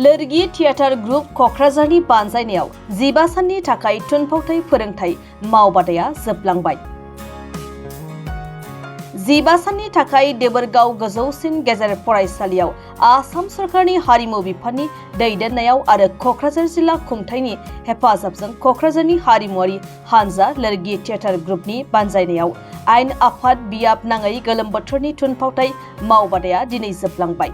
लोरगि theatre group क'क्राझारनि बानजायनायाव 15 साननि थाखाय थुनफावथाय फोरोंथाय मावबादाया जोबलांबाय। 15 साननि थाखाय देबोरगाव गोजौसिन गेजेर फरायसालियाव आसाम सरकारनि हारिमु बिफाननि दैदेननायाव आरो क'क्राझार जिल्ला खुंथायनि हेफाजाबजों क'क्राझारनि हारिमुआरि हानजा लोरगि थियेटार ग्रुपनि बानजायनायाव आयेन आफाद बियाब नाङै गोलोम बोथोरनि थुनफावथाय मावबादाया दिनै जोबलांबाय।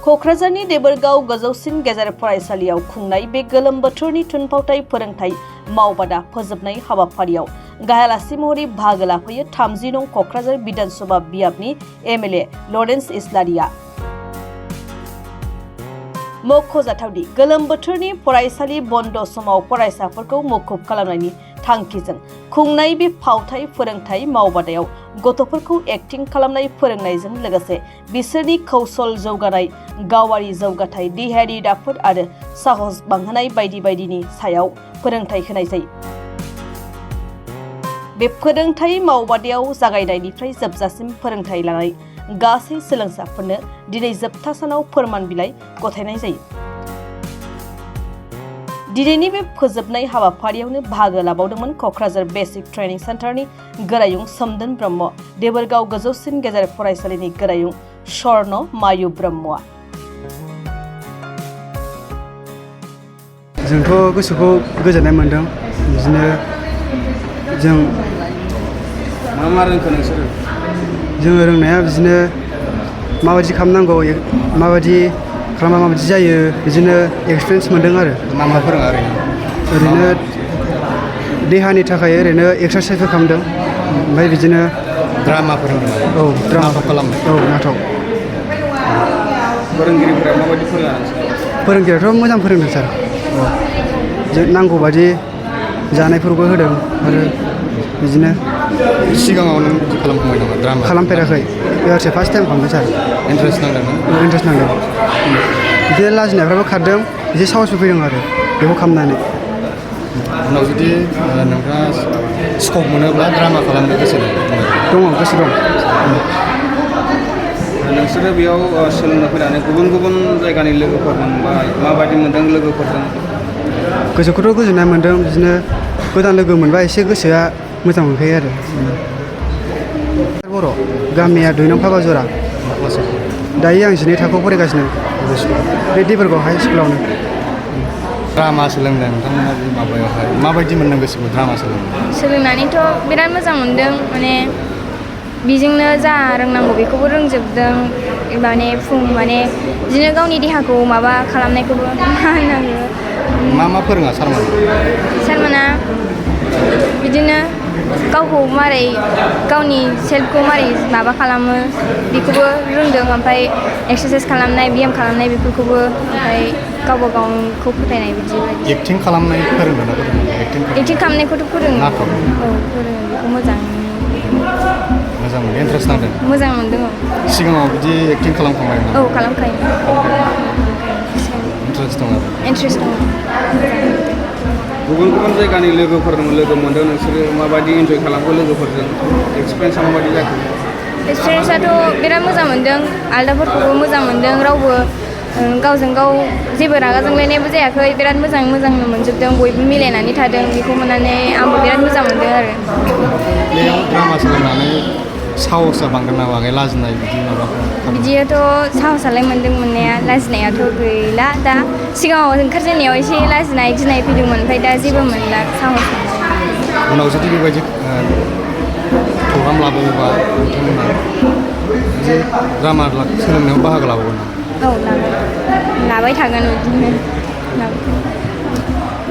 क'क्राझारनि देबोरगाव गोजौसिन गेजेर फरायसालियाव खुंनाय बे गोलोम बोथोरनि थुनफावथाय फोरोंथाय मावबादा फोजोबनाय हाबाफारियाव गाहायालासि महरै बाहागो लाफैयो 30 नं क'क्राझार बिधानसभा बियाबनि एमएलए लरेन्स इस्लारिया। मख'जाथावदि गोलोम बोथोरनि फरायसालि बन्द समाव फरायसाफोरखौ मुखुब खालामनायनि थांखिजों खुंनाय बे फावथाय फोरोंथाय मावबादायाव गथ'फोरखौ एक्टिं खालामनाय फोरोंनायजों लोगोसे बिसोरनि कौशल जौगानाय, गावारि जौगाथाय, देहायारि राफोद आरो साहस बांहोनाय बायदि बायदिनि सायाव फोरोंथाय होनाय जायो। बे फोरोंथाय मावबादायाव जागायनायनिफ्राय जोबजासिम फोरोंथाय लानाय गासै सोलोंसाफोरनो दिनै जोबथा सानाव फोरमान बिलाइ गथायनाय जायो। दिनैनि बे फोजोबनाय हाबाफारियावनो बाहागो लाबावदोंमोन क'क्राझार बेसिक ट्रेनिं सेन्टारनि गोरायुं सोमदोन ब्रह्म, देबोरगाव गोजौसिन गेजेर फरायसालिनि गोरायुं स्वर्ण मायु ब्रह्मआ। जोंथ' गोसोखौ गोजोननाय मोनदों। बिदिनो जों मा रोंखो नोंसोरो? जोङो रोंनाया बिदिनो माबायदि खालामनांगौ, माबायदि खालामबा माबायदि जायो, बिदिनो एक्सपिरियेन्स मोनदों आरो। मा फोरोङा ओरैनो देहानि थाखाय ओरैनो एक्सारसाइसबो खालामदों। ओमफ्राय बिदिनो ड्रामा फोरोंदों। औ ड्रामा खालामदों। औ नाटक। फोरोंगिरिफोरा माबायदि फोरोङा? फोरोंगिरियाथ' मोजां फोरोंदों सार। जों नांगौ बादि जानायफोरबो होदों आरो बिदिनो सिगाङाव नों बिदि खालामखांबाय नामा ड्रामा? खालामफेराखै, एबारसो फार्स्ट टाइम खालामदों सार। इन्टारेस्ट नांदों ना? इन्टारेस्ट नांदों। बिदिनो लाजिनायफ्राबो खारदों, एसे साहसबो फैदों आरो बेखौ खालामनानै। उनाव जुदि नोंथाङा स्कप मोनोब्ला ड्रामा खालामनो गोसो दं? गोसो दं। नोंसोरो बेयाव सोलोंनो फैनानै गुबुन गुबुन जायगानि लोगोफोर मोनबाय, माबायदि मोनदों लोगोफोरजों? गोसोखौथ' गोजोननाय मोनदों। बिदिनो गोदान लोगो मोनबा एसे गोसोआ मोजां मोनखायो आरो। बर' गामिया 2 नं फाबाजरा। दायो आं 12 थाखोआव फरायगासिनो बे देबोरगाव हाइ स्कुलावनो। ड्रामा सोलोंदों नोंथांमोना बे माबायावहाय माबायदि मोनदों गोसोखौ ड्रामा सोलोंनानैथ' बिराद मोजां मोनदों। माने बेजोंनो जा रोंनांगौ बेखौबो रोंजोबदों। माने बिदिनो गावनि देहाखौ माबा खालामनायखौबो मा होनांगौ। मा फोरोङा सारमोना बिदिनो गावखौ मारै गावनि सेल्फखौ मारै माबा खालामो बेखौबो रोंदों। ओमफ्राय एक्सारसाइस खालामनाय, ब्याम खालामनाय बेफोरखौबो, ओमफ्राय गावबा गावखौ फोथायनाय बिदि बायदि। एक्टिं खालामनाय फोरोंदों ना? एक्टिं खालामनायखौथ' फोरोङो। नाटक? औ फोरोङो, बेखौ मोजां मोनदों, इन्टारेस्ट नांदों? मोजां मोनदों। औ सिगाङाव बिदि एक्टिं खालामखांबाय नामा? औ खालामखायो। इन्टारेस्ट दङ। गुबुन गुबुन जायगानि लोगोफोरजों लोगो मोनदों नोंसोरो, माबायदि इन्जय खालामखो लोगोफोरजों? एक्सपिरियेन्सआ माबायदि जाखो? एक्सपिरियेन्सआथ' बिराद मोजां मोनदों। आलदाफोरखौबो मोजां मोनदों। रावबो गावजों गाव जेबो रागा जोंलायनायबो जायाखै। बिराद मोजांनो मोनजोबदों। बयबो मिलायनानै थादों। बेखौ मोननानै आंबो बिराद मोजां मोनदों आरो। बेयाव ड्रामा सोलोंनानै साहसआ बांदों ना बाङाय? लाजिनाय बिदि माबाफोर? बिदियाथ' साहसआलाय मोनदों मोननाया, लाजिनायाथ' गैला दा। सिगाङाव ओंखारजेननायाव एसे लाजिनाय गिनाय फैदोंमोन, ओमफ्राय दा जेबो मोनला, साहस मोनदों। उनाव जुदि बेबायदि प्रग्राम लाबावोबा नोंथांमोना बिदि ड्रामा सोलोंनायाव बाहागो लाबावगोन नामा? औ लाबाय थागोन बिदिनो।